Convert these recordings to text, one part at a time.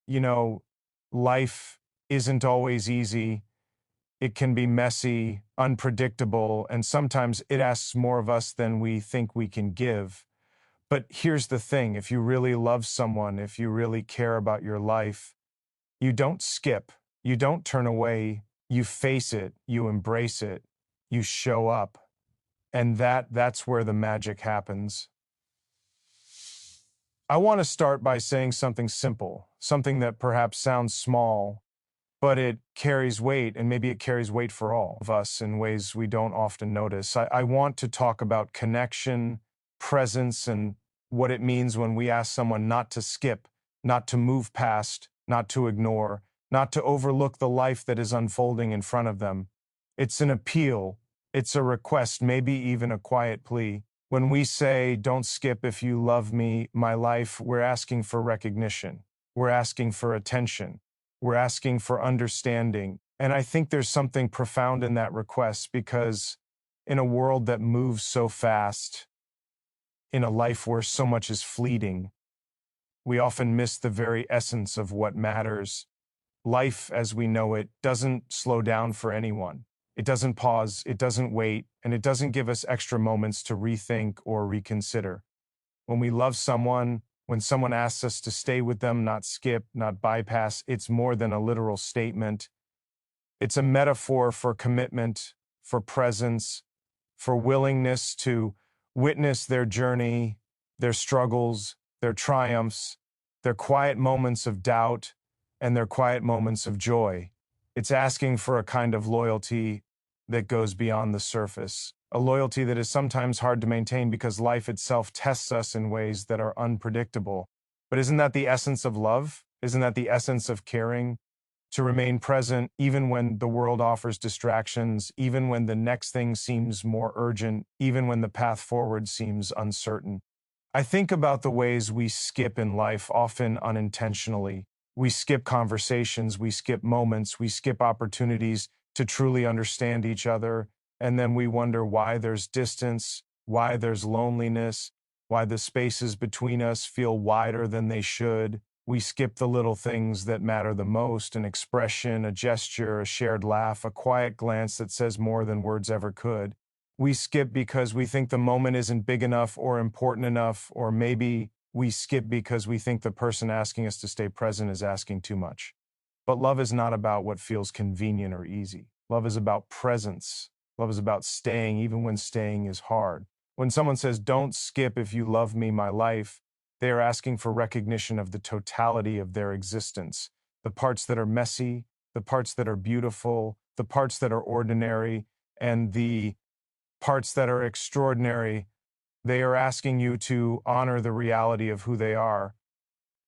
You know, life isn't always easy. It can be messy, unpredictable, and sometimes it asks more of us than we think we can give. But here's the thing, if you really love someone, if you really care about your life, you don't skip, you don't turn away, you face it, you embrace it, you show up. And that's where the magic happens. I want to start by saying something simple, something that perhaps sounds small, but it carries weight, and maybe it carries weight for all of us in ways we don't often notice. I want to talk about connection, presence, and what it means when we ask someone not to skip, not to move past, not to ignore, not to overlook the life that is unfolding in front of them. It's an appeal, it's a request, maybe even a quiet plea. When we say, "Don't skip if you love me, my life," we're asking for recognition, we're asking for attention. We're asking for understanding. And I think there's something profound in that request because in a world that moves so fast, in a life where so much is fleeting, we often miss the very essence of what matters. Life as we know it doesn't slow down for anyone. It doesn't pause, it doesn't wait, and it doesn't give us extra moments to rethink or reconsider. When we love someone, when someone asks us to stay with them, not skip, not bypass, it's more than a literal statement. It's a metaphor for commitment, for presence, for willingness to witness their journey, their struggles, their triumphs, their quiet moments of doubt, and their quiet moments of joy. It's asking for a kind of loyalty that goes beyond the surface, a loyalty that is sometimes hard to maintain because life itself tests us in ways that are unpredictable. But isn't that the essence of love? Isn't that the essence of caring? To remain present even when the world offers distractions, even when the next thing seems more urgent, even when the path forward seems uncertain. I think about the ways we skip in life, often unintentionally. We skip conversations, we skip moments, we skip opportunities to truly understand each other, and then we wonder why there's distance, why there's loneliness, why the spaces between us feel wider than they should. We skip the little things that matter the most: an expression, a gesture, a shared laugh, a quiet glance that says more than words ever could. We skip because we think the moment isn't big enough or important enough, or maybe we skip because we think the person asking us to stay present is asking too much. But love is not about what feels convenient or easy. Love is about presence. Love is about staying even when staying is hard. When someone says, "Don't skip if you love me, my life," they are asking for recognition of the totality of their existence, the parts that are messy, the parts that are beautiful, the parts that are ordinary, and the parts that are extraordinary. They are asking you to honor the reality of who they are.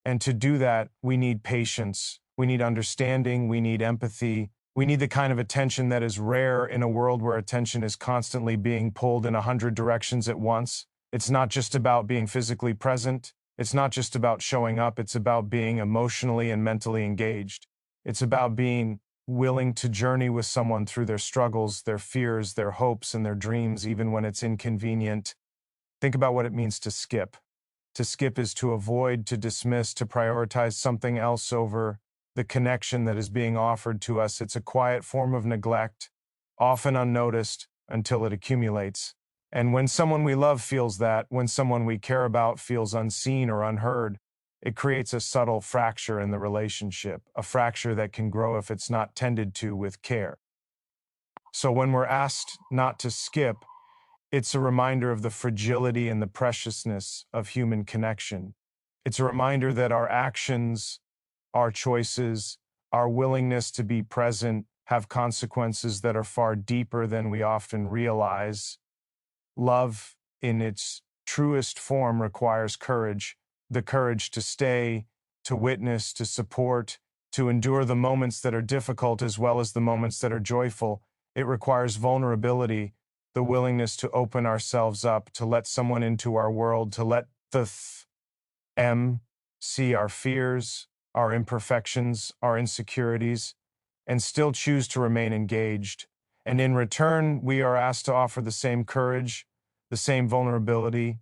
And to do that, we need patience, we need understanding, we need empathy, we need the kind of attention that is rare in a world where attention is constantly being pulled in 100 directions at once. It's not just about being physically present. It's not just about showing up. It's about being emotionally and mentally engaged. It's about being willing to journey with someone through their struggles, their fears, their hopes, and their dreams, even when it's inconvenient. Think about what it means to skip. To skip is to avoid, to dismiss, to prioritize something else over the connection that is being offered to us. It's a quiet form of neglect, often unnoticed until it accumulates. And when someone we love feels that, when someone we care about feels unseen or unheard, it creates a subtle fracture in the relationship, a fracture that can grow if it's not tended to with care. So when we're asked not to skip, it's a reminder of the fragility and the preciousness of human connection. It's a reminder that our actions, our choices, our willingness to be present have consequences that are far deeper than we often realize. Love, in its truest form, requires courage, the courage to stay, to witness, to support, to endure the moments that are difficult as well as the moments that are joyful. It requires vulnerability, the willingness to open ourselves up, to let someone into our world, to let the M see our fears, our imperfections, our insecurities, and still choose to remain engaged. And in return, we are asked to offer the same courage, the same vulnerability,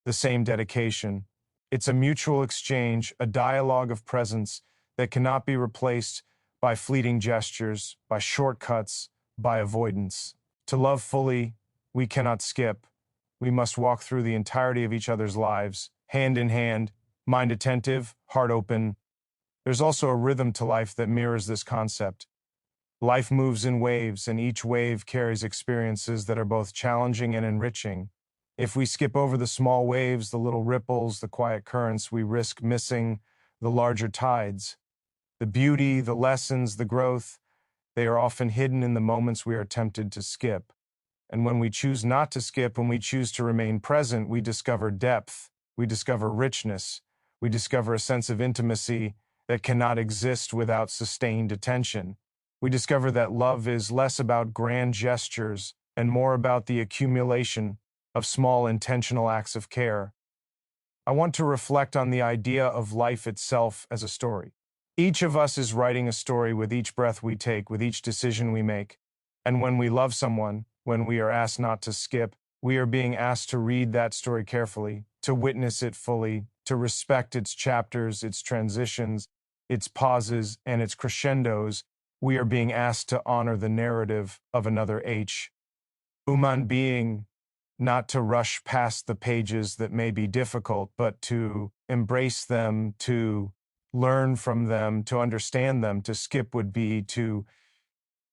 the same dedication. It's a mutual exchange, a dialogue of presence that cannot be replaced by fleeting gestures, by shortcuts, by avoidance. To love fully, we cannot skip. We must walk through the entirety of each other's lives, hand in hand, mind attentive, heart open. There's also a rhythm to life that mirrors this concept. Life moves in waves, and each wave carries experiences that are both challenging and enriching. If we skip over the small waves, the little ripples, the quiet currents, we risk missing the larger tides. The beauty, the lessons, the growth, they are often hidden in the moments we are tempted to skip. And when we choose not to skip, when we choose to remain present, we discover depth, we discover richness, we discover a sense of intimacy that cannot exist without sustained attention. We discover that love is less about grand gestures and more about the accumulation of small intentional acts of care. I want to reflect on the idea of life itself as a story. Each of us is writing a story with each breath we take, with each decision we make. And when we love someone, when we are asked not to skip, we are being asked to read that story carefully, to witness it fully, to respect its chapters, its transitions, its pauses, and its crescendos. We are being asked to honor the narrative of another human being, not to rush past the pages that may be difficult, but to embrace them, to learn from them, to understand them. To skip would be to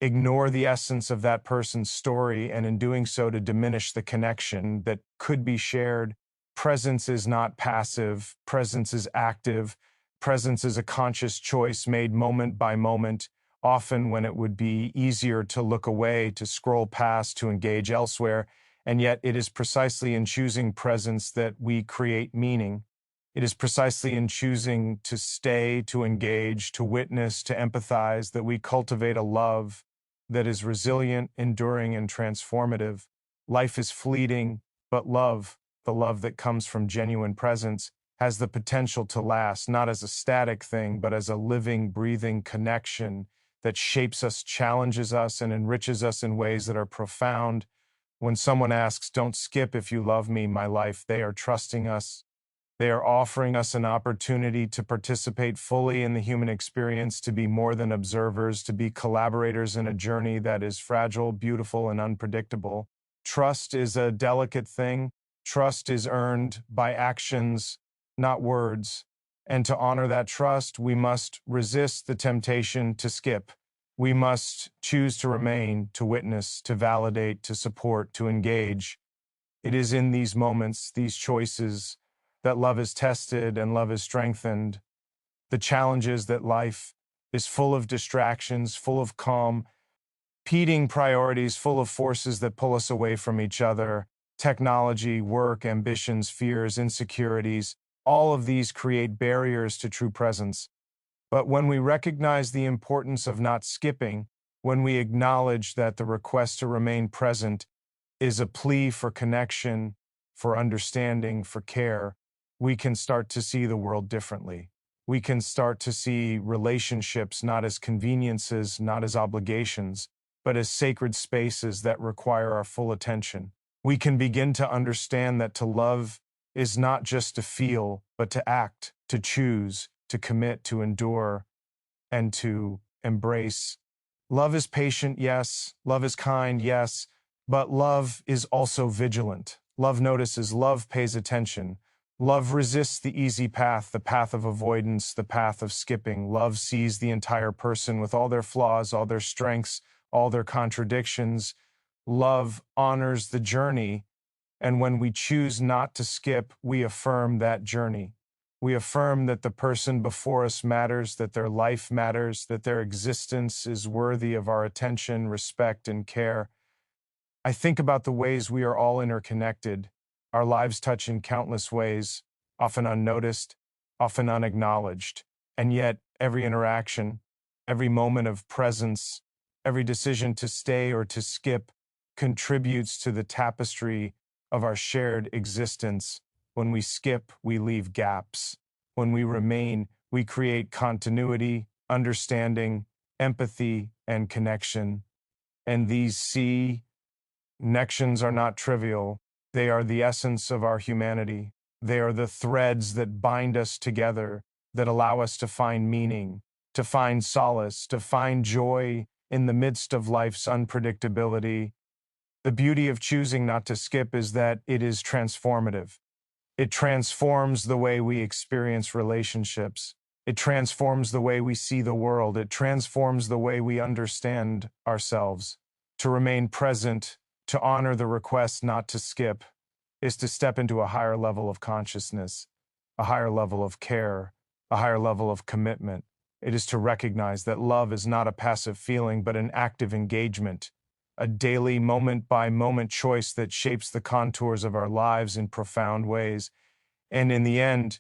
ignore the essence of that person's story, and in doing so, to diminish the connection that could be shared. Presence is not passive, presence is active. Presence is a conscious choice made moment by moment, often when it would be easier to look away, to scroll past, to engage elsewhere. And yet, it is precisely in choosing presence that we create meaning. It is precisely in choosing to stay, to engage, to witness, to empathize, that we cultivate a love that is resilient, enduring, and transformative. Life is fleeting, but love, the love that comes from genuine presence, has the potential to last, not as a static thing, but as a living, breathing connection that shapes us, challenges us, and enriches us in ways that are profound. When someone asks, "Don't skip if you love me, my life," they are trusting us. They are offering us an opportunity to participate fully in the human experience, to be more than observers, to be collaborators in a journey that is fragile, beautiful, and unpredictable. Trust is a delicate thing. Trust is earned by actions, not words. And to honor that trust, we must resist the temptation to skip. We must choose to remain, to witness, to validate, to support, to engage. It is in these moments, these choices, that love is tested and love is strengthened. The challenge is that life is full of distractions, full of competing priorities, full of forces that pull us away from each other. Technology, work, ambitions, fears, insecurities, all of these create barriers to true presence. But when we recognize the importance of not skipping, when we acknowledge that the request to remain present is a plea for connection, for understanding, for care, we can start to see the world differently. We can start to see relationships not as conveniences, not as obligations, but as sacred spaces that require our full attention. We can begin to understand that to love is not just to feel, but to act, to choose, to commit, to endure, and to embrace. Love is patient, yes. Love is kind, yes. But love is also vigilant. Love notices, love pays attention. Love resists the easy path, the path of avoidance, the path of skipping. Love sees the entire person with all their flaws, all their strengths, all their contradictions. Love honors the journey, and when we choose not to skip, we affirm that journey. We affirm that the person before us matters, that their life matters, that their existence is worthy of our attention, respect, and care. I think about the ways we are all interconnected. Our lives touch in countless ways, often unnoticed, often unacknowledged. And yet, every interaction, every moment of presence, every decision to stay or to skip contributes to the tapestry of our shared existence. When we skip, we leave gaps. When we remain, we create continuity, understanding, empathy, and connection. And these connections are not trivial. They are the essence of our humanity. They are the threads that bind us together, that allow us to find meaning, to find solace, to find joy in the midst of life's unpredictability. The beauty of choosing not to skip is that it is transformative. It transforms the way we experience relationships. It transforms the way we see the world. It transforms the way we understand ourselves. To remain present, to honor the request not to skip, is to step into a higher level of consciousness, a higher level of care, a higher level of commitment. It is to recognize that love is not a passive feeling, but an active engagement, a daily moment-by-moment choice that shapes the contours of our lives in profound ways. And in the end,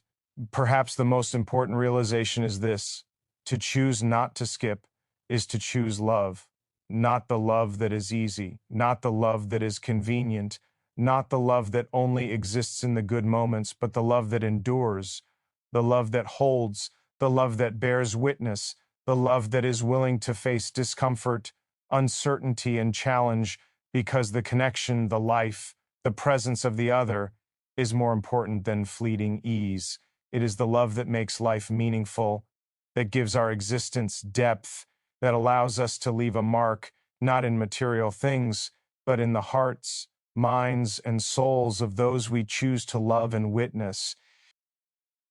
perhaps the most important realization is this: to choose not to skip is to choose love, not the love that is easy, not the love that is convenient, not the love that only exists in the good moments, but the love that endures, the love that holds, the love that bears witness, the love that is willing to face discomfort, uncertainty, and challenge because the connection, the life, the presence of the other is more important than fleeting ease. It is the love that makes life meaningful, that gives our existence depth, that allows us to leave a mark, not in material things, but in the hearts, minds, and souls of those we choose to love and witness.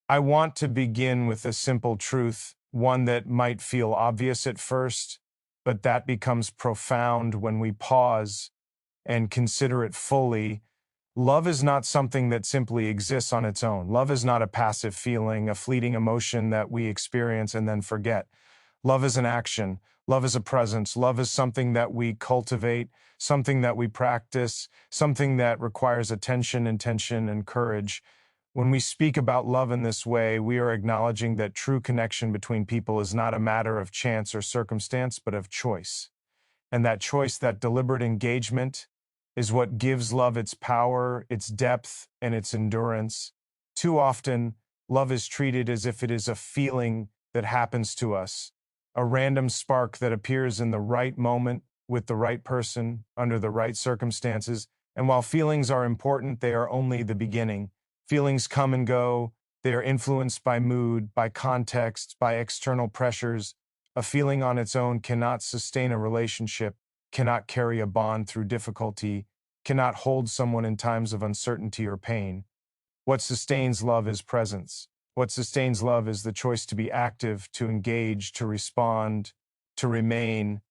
I want to begin with a simple truth, one that might feel obvious at first, but that becomes profound when we pause and consider it fully. Love is not something that simply exists on its own. Love is not a passive feeling, a fleeting emotion that we experience and then forget. Love is an action. Love is a presence. Love is something that we cultivate, something that we practice, something that requires attention, intention, and courage. When we speak about love in this way, we are acknowledging that true connection between people is not a matter of chance or circumstance, but of choice. And that choice, that deliberate engagement, is what gives love its power, its depth, and its endurance. Too often, love is treated as if it is a feeling that happens to us, a random spark that appears in the right moment with the right person under the right circumstances. And while feelings are important, they are only the beginning. Feelings come and go. They are influenced by mood, by context, by external pressures. A feeling on its own cannot sustain a relationship, cannot carry a bond through difficulty, cannot hold someone in times of uncertainty or pain. What sustains love is presence. What sustains love is the choice to be active, to engage, to respond, to remain,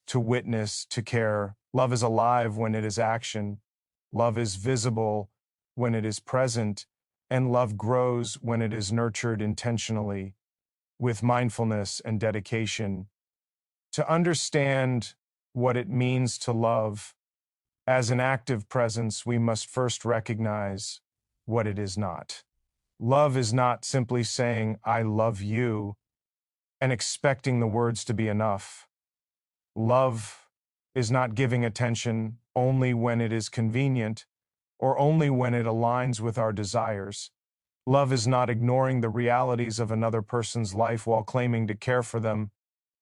to witness, to care. Love is alive when it is action. Love is visible when it is present. And love grows when it is nurtured intentionally, with mindfulness and dedication. To understand what it means to love as an active presence, we must first recognize what it is not. Love is not simply saying, "I love you," and expecting the words to be enough. Love is not giving attention only when it is convenient or only when it aligns with our desires. Love is not ignoring the realities of another person's life while claiming to care for them.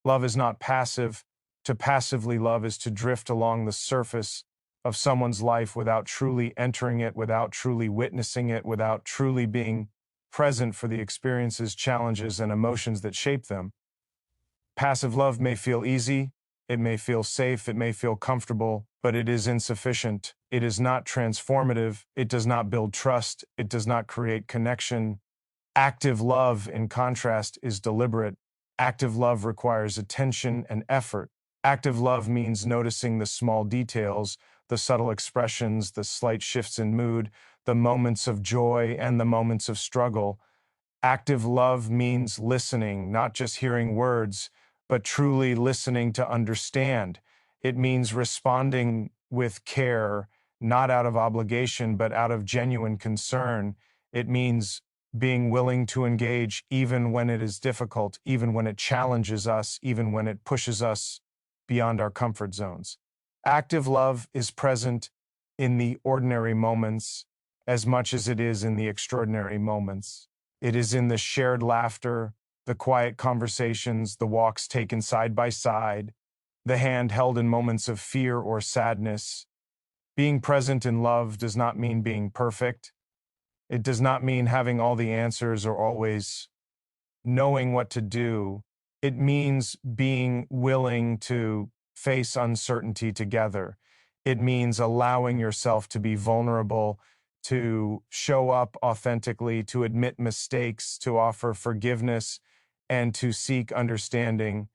Love is not passive. To passively love is to drift along the surface of someone's life without truly entering it, without truly witnessing it, without truly being present for the experiences, challenges, and emotions that shape them. Passive love may feel easy, it may feel safe, it may feel comfortable, but it is insufficient. It is not transformative. It does not build trust. It does not create connection. Active love, in contrast, is deliberate. Active love requires attention and effort. Active love means noticing the small details, the subtle expressions, the slight shifts in mood, the moments of joy and the moments of struggle. Active love means listening, not just hearing words, but truly listening to understand. It means responding with care, not out of obligation, but out of genuine concern. It means being willing to engage even when it is difficult, even when it challenges us, even when it pushes us beyond our comfort zones. Active love is present in the ordinary moments as much as it is in the extraordinary moments. It is in the shared laughter, the quiet conversations, the walks taken side by side, the hand held in moments of fear or sadness. Being present in love does not mean being perfect. It does not mean having all the answers or always knowing what to do. It means being willing to face uncertainty together. It means allowing yourself to be vulnerable, to show up authentically, to admit mistakes, to offer forgiveness, and to seek understanding.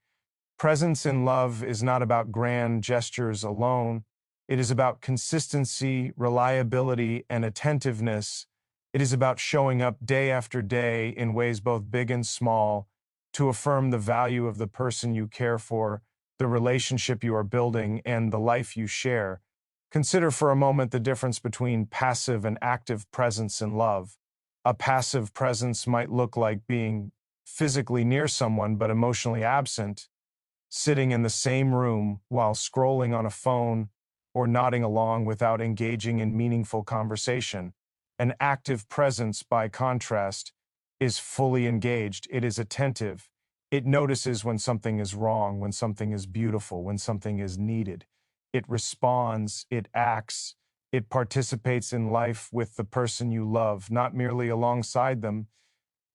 Presence in love is not about grand gestures alone. It is about consistency, reliability, and attentiveness. It is about showing up day after day in ways both big and small to affirm the value of the person you care for, the relationship you are building, and the life you share. Consider for a moment the difference between passive and active presence in love. A passive presence might look like being physically near someone but emotionally absent, sitting in the same room while scrolling on a phone or nodding along without engaging in meaningful conversation. An active presence, by contrast, is fully engaged. It is attentive. It notices when something is wrong, when something is beautiful, when something is needed. It responds, it acts, it participates in life with the person you love, not merely alongside them.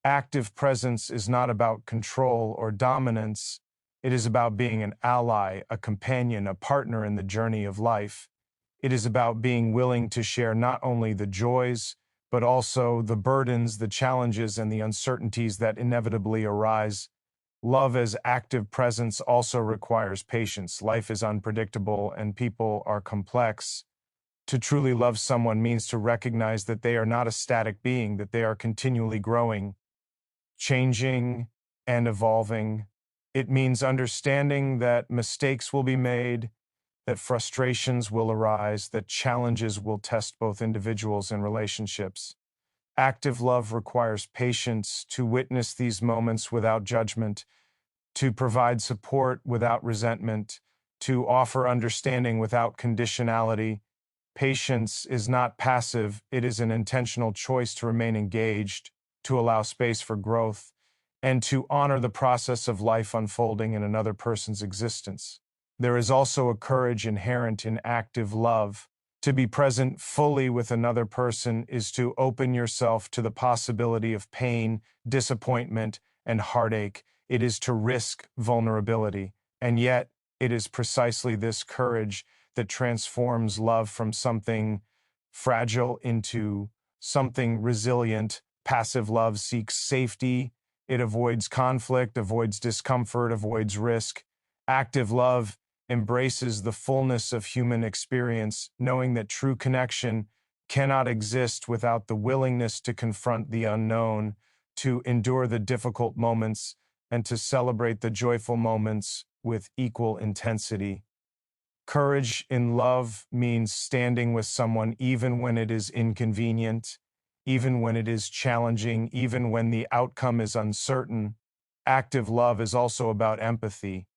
Active presence is not about control or dominance. It is about being an ally, a companion, a partner in the journey of life. It is about being willing to share not only the joys, but also the burdens, the challenges, and the uncertainties that inevitably arise. Love as active presence also requires patience. Life is unpredictable and people are complex. To truly love someone means to recognize that they are not a static being, that they are continually growing, changing, and evolving. It means understanding that mistakes will be made, that frustrations will arise, that challenges will test both individuals and relationships. Active love requires patience to witness these moments without judgment, to provide support without resentment, to offer understanding without conditionality. Patience is not passive, it is an intentional choice to remain engaged, to allow space for growth, and to honor the process of life unfolding in another person's existence. There is also a courage inherent in active love. To be present fully with another person is to open yourself to the possibility of pain, disappointment, and heartache. It is to risk vulnerability. And yet, it is precisely this courage that transforms love from something fragile into something resilient. Passive love seeks safety. It avoids conflict, avoids discomfort, avoids risk. Active love embraces the fullness of human experience, knowing that true connection cannot exist without the willingness to confront the unknown, to endure the difficult moments, and to celebrate the joyful moments with equal intensity. Courage in love means standing with someone even when it is inconvenient, even when it is challenging, even when the outcome is uncertain. Active love is also about empathy.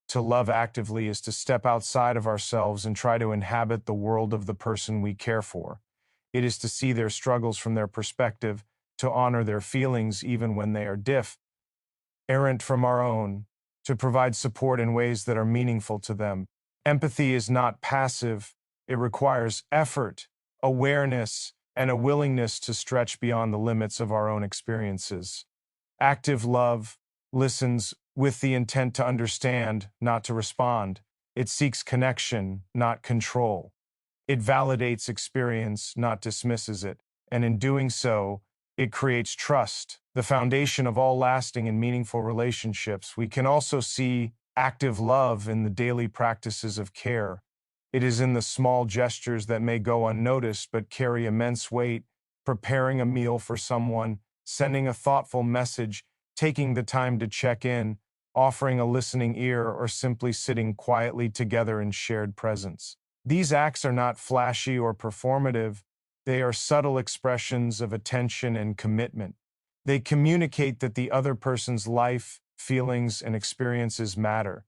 To love actively is to step outside of ourselves and try to inhabit the world of the person we care for. It is to see their struggles from their perspective, to honor their feelings even when they are errant from our own, to provide support in ways that are meaningful to them. Empathy is not passive, it requires effort, awareness, and a willingness to stretch beyond the limits of our own experiences. Active love listens with the intent to understand, not to respond. It seeks connection, not control. It validates experience, not dismisses it. And in doing so, it creates trust, the foundation of all lasting and meaningful relationships. We can also see active love in the daily practices of care. It is in the small gestures that may go unnoticed but carry immense weight, preparing a meal for someone, sending a thoughtful message, taking the time to check in, offering a listening ear, or simply sitting quietly together in shared presence. These acts are not flashy or performative. They are subtle expressions of attention and commitment. They communicate that the other person's life, feelings, and experiences matter.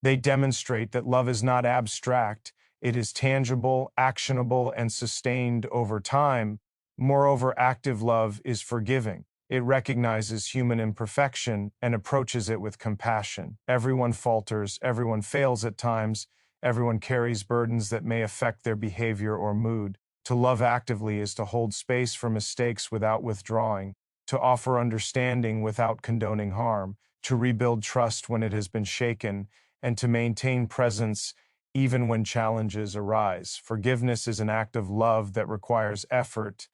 They demonstrate that love is not abstract, it is tangible, actionable, and sustained over time. Moreover, active love is forgiving. It recognizes human imperfection and approaches it with compassion. Everyone falters, everyone fails at times, everyone carries burdens that may affect their behavior or mood. To love actively is to hold space for mistakes without withdrawing, to offer understanding without condoning harm, to rebuild trust when it has been shaken, and to maintain presence even when challenges arise. Forgiveness is an act of love that requires effort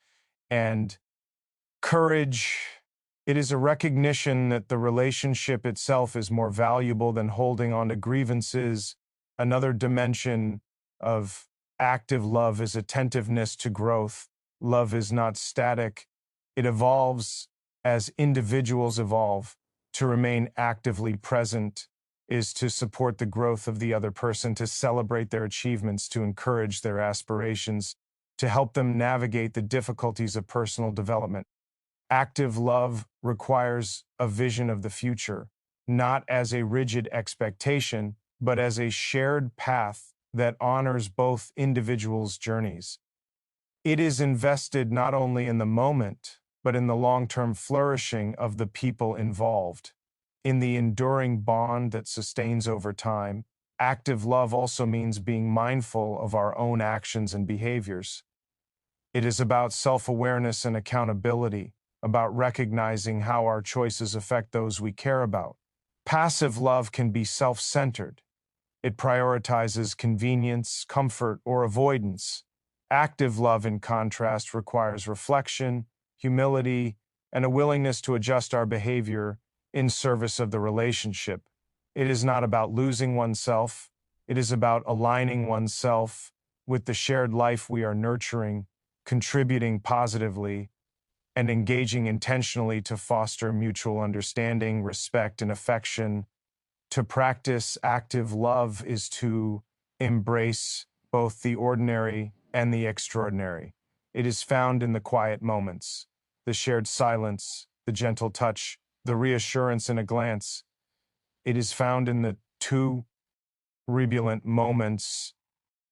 and courage. It is a recognition that the relationship itself is more valuable than holding on to grievances. Another dimension of active love is attentiveness to growth. Love is not static, it evolves as individuals evolve. To remain actively present is to support the growth of the other person, to celebrate their achievements, to encourage their aspirations, to help them navigate the difficulties of personal development. Active love requires a vision of the future, not as a rigid expectation, but as a shared path that honors both individuals' journeys. It is invested not only in the moment, but in the long-term flourishing of the people involved. In the enduring bond that sustains over time, active love also means being mindful of our own actions and behaviors. It is about self-awareness and accountability, about recognizing how our choices affect those we care about. Passive love can be self-centered. It prioritizes convenience, comfort, or avoidance. Active love, in contrast, requires reflection, humility, and a willingness to adjust our behavior in service of the relationship. It is not about losing oneself. It is about aligning oneself with the shared life we are nurturing, contributing positively, and engaging intentionally to foster mutual understanding, respect, and affection. To practice active love is to embrace both the ordinary and the extraordinary. It is found in the quiet moments, the shared silence, the gentle touch, the reassurance in a glance. It is found in the turbulent moments